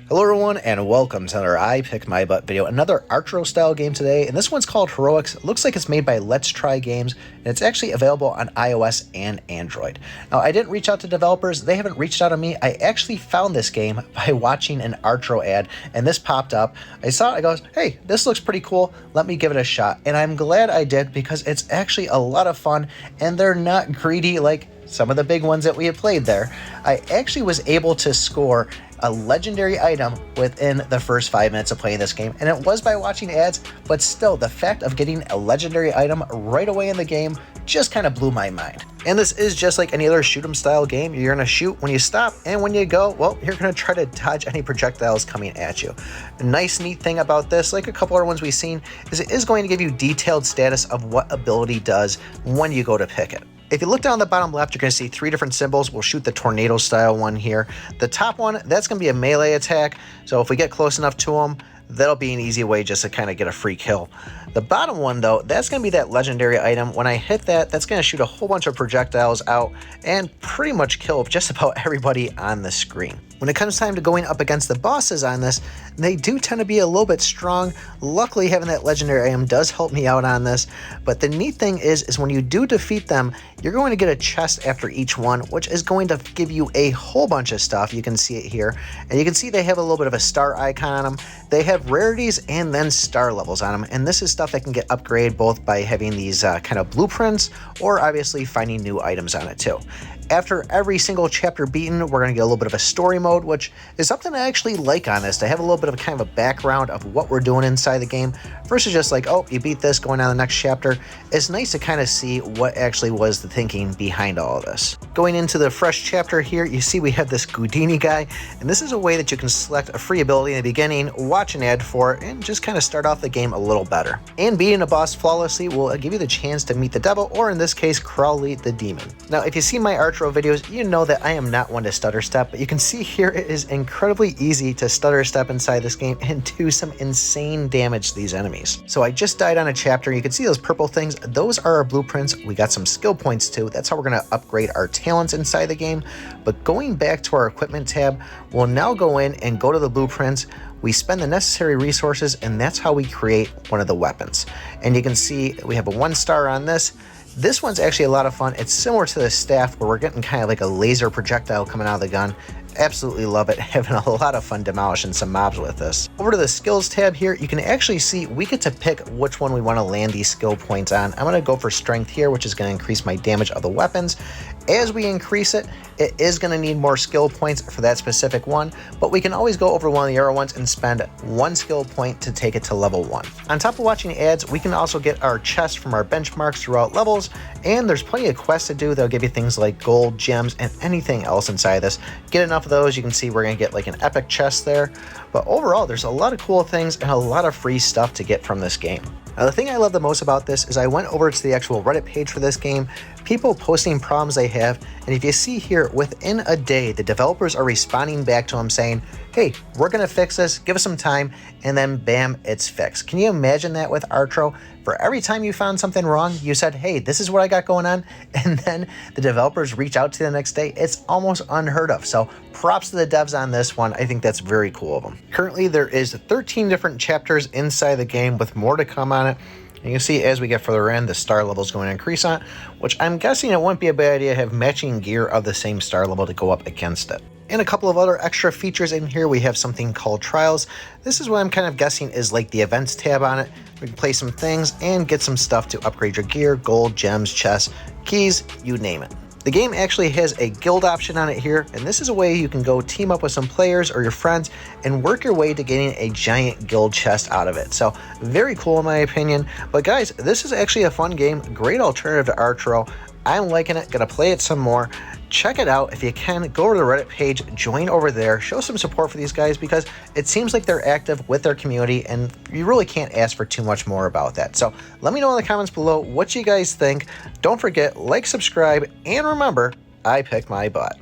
Hello everyone and welcome to another I Pick My Butt video, another Archero style game today, and this one's called Heroics. It looks like it's made by Let's Try Games, and it's actually available on iOS and Android. Now I didn't reach out to developers, they haven't reached out to me. I actually found this game by watching an Archero ad, and this popped up. I saw it, I goes, hey, this looks pretty cool, let me give it a shot. And I'm glad I did because it's actually a lot of fun, and they're not greedy like some of the big ones that we had played there. I actually was able to score a legendary item within the first 5 minutes of playing this game, and it was by watching ads, but still the fact of getting a legendary item right away in the game just kind of blew my mind. And this is just like any other shoot 'em style game. You're gonna shoot when you stop, and when you go, well, you're gonna try to dodge any projectiles coming at you. A nice neat thing about this, like a couple other ones we've seen, is it is going to give you detailed status of what ability does when you go to pick it. If you look down the bottom left, you're going to see 3 different symbols. We'll shoot the tornado style one here. The top one, that's going to be a melee attack. So if we get close enough to them, that'll be an easy way just to kind of get a free kill. The bottom one though, that's going to be that legendary item. When I hit that, that's going to shoot a whole bunch of projectiles out and pretty much kill just about everybody on the screen. When it comes time to going up against the bosses on this, they do tend to be a little bit strong. Luckily, having that legendary item does help me out on this. But the neat thing is when you do defeat them, you're going to get a chest after each one, which is going to give you a whole bunch of stuff. You can see it here. And you can see they have a little bit of a star icon on them. They have rarities and then star levels on them. And this is stuff that can get upgraded both by having these kind of blueprints or obviously finding new items on it too. After every single chapter beaten, we're going to get a little bit of a story mode, which is something I actually like on this, to have a little bit of kind of a background of what we're doing inside the game versus just like, oh, you beat this, going on to the next chapter. It's nice to kind of see what actually was the thinking behind all of this. Going into the fresh chapter here, you see we have this Houdini guy, and this is a way that you can select a free ability in the beginning, watch an ad for it, and just kind of start off the game a little better. And beating a boss flawlessly will give you the chance to meet the devil, or in this case, Crowley the demon. Now, if you see my Archero videos, you know that I am not one to stutter step, but you can see here it is incredibly easy to stutter step inside this game and do some insane damage to these enemies. So I just died on a chapter. You can see those purple things. Those are our blueprints. We got some skill points too. That's how we're going to upgrade our talents inside the game. But going back to our equipment tab, we'll now go in and go to the blueprints. We spend the necessary resources, and that's how we create one of the weapons. And you can see we have a 1 star on this. This one's actually a lot of fun. It's similar to the staff where we're getting kind of like a laser projectile coming out of the gun. Absolutely love it. Having a lot of fun demolishing some mobs with this. Over to the skills tab here, you can actually see we get to pick which one we want to land these skill points on. I'm going to go for strength here, which is going to increase my damage of the weapons. As we increase it, it is going to need more skill points for that specific one, but we can always go over to one of the other ones and spend 1 skill point to take it to level 1. On top of watching ads, we can also get our chests from our benchmarks throughout levels, and there's plenty of quests to do. They'll give you things like gold, gems, and anything else inside this. Get enough of those, you can see we're going to get like an epic chest there. But overall, there's a lot of cool things and a lot of free stuff to get from this game. Now, the thing I love the most about this is I went over to the actual Reddit page for this game, people posting problems they have, and if you see here, within a day, the developers are responding back to them saying, hey, we're going to fix this, give us some time, and then bam, it's fixed. Can you imagine that with Archero? For every time you found something wrong, you said, hey, this is what I got going on, and then the developers reach out to you the next day. It's almost unheard of. So props to the devs on this one. I think that's very cool of them. Currently, there is 13 different chapters inside the game with more to come on it. You can see as we get further in, the star level is going to increase on it, which I'm guessing it wouldn't be a bad idea to have matching gear of the same star level to go up against it. And a couple of other extra features in here, we have something called Trials. This is what I'm kind of guessing is like the events tab on it. We can play some things and get some stuff to upgrade your gear, gold, gems, chests, keys, you name it. The game actually has a guild option on it here, and this is a way you can go team up with some players or your friends and work your way to getting a giant guild chest out of it. So very cool in my opinion. But guys, this is actually a fun game, great alternative to Archero. I'm liking it, gonna play it some more. Check it out if you can. Go over to the Reddit page, join over there, show some support for these guys because it seems like they're active with their community and you really can't ask for too much more about that. So let me know in the comments below what you guys think. Don't forget, like, subscribe, and remember, I pick my butt.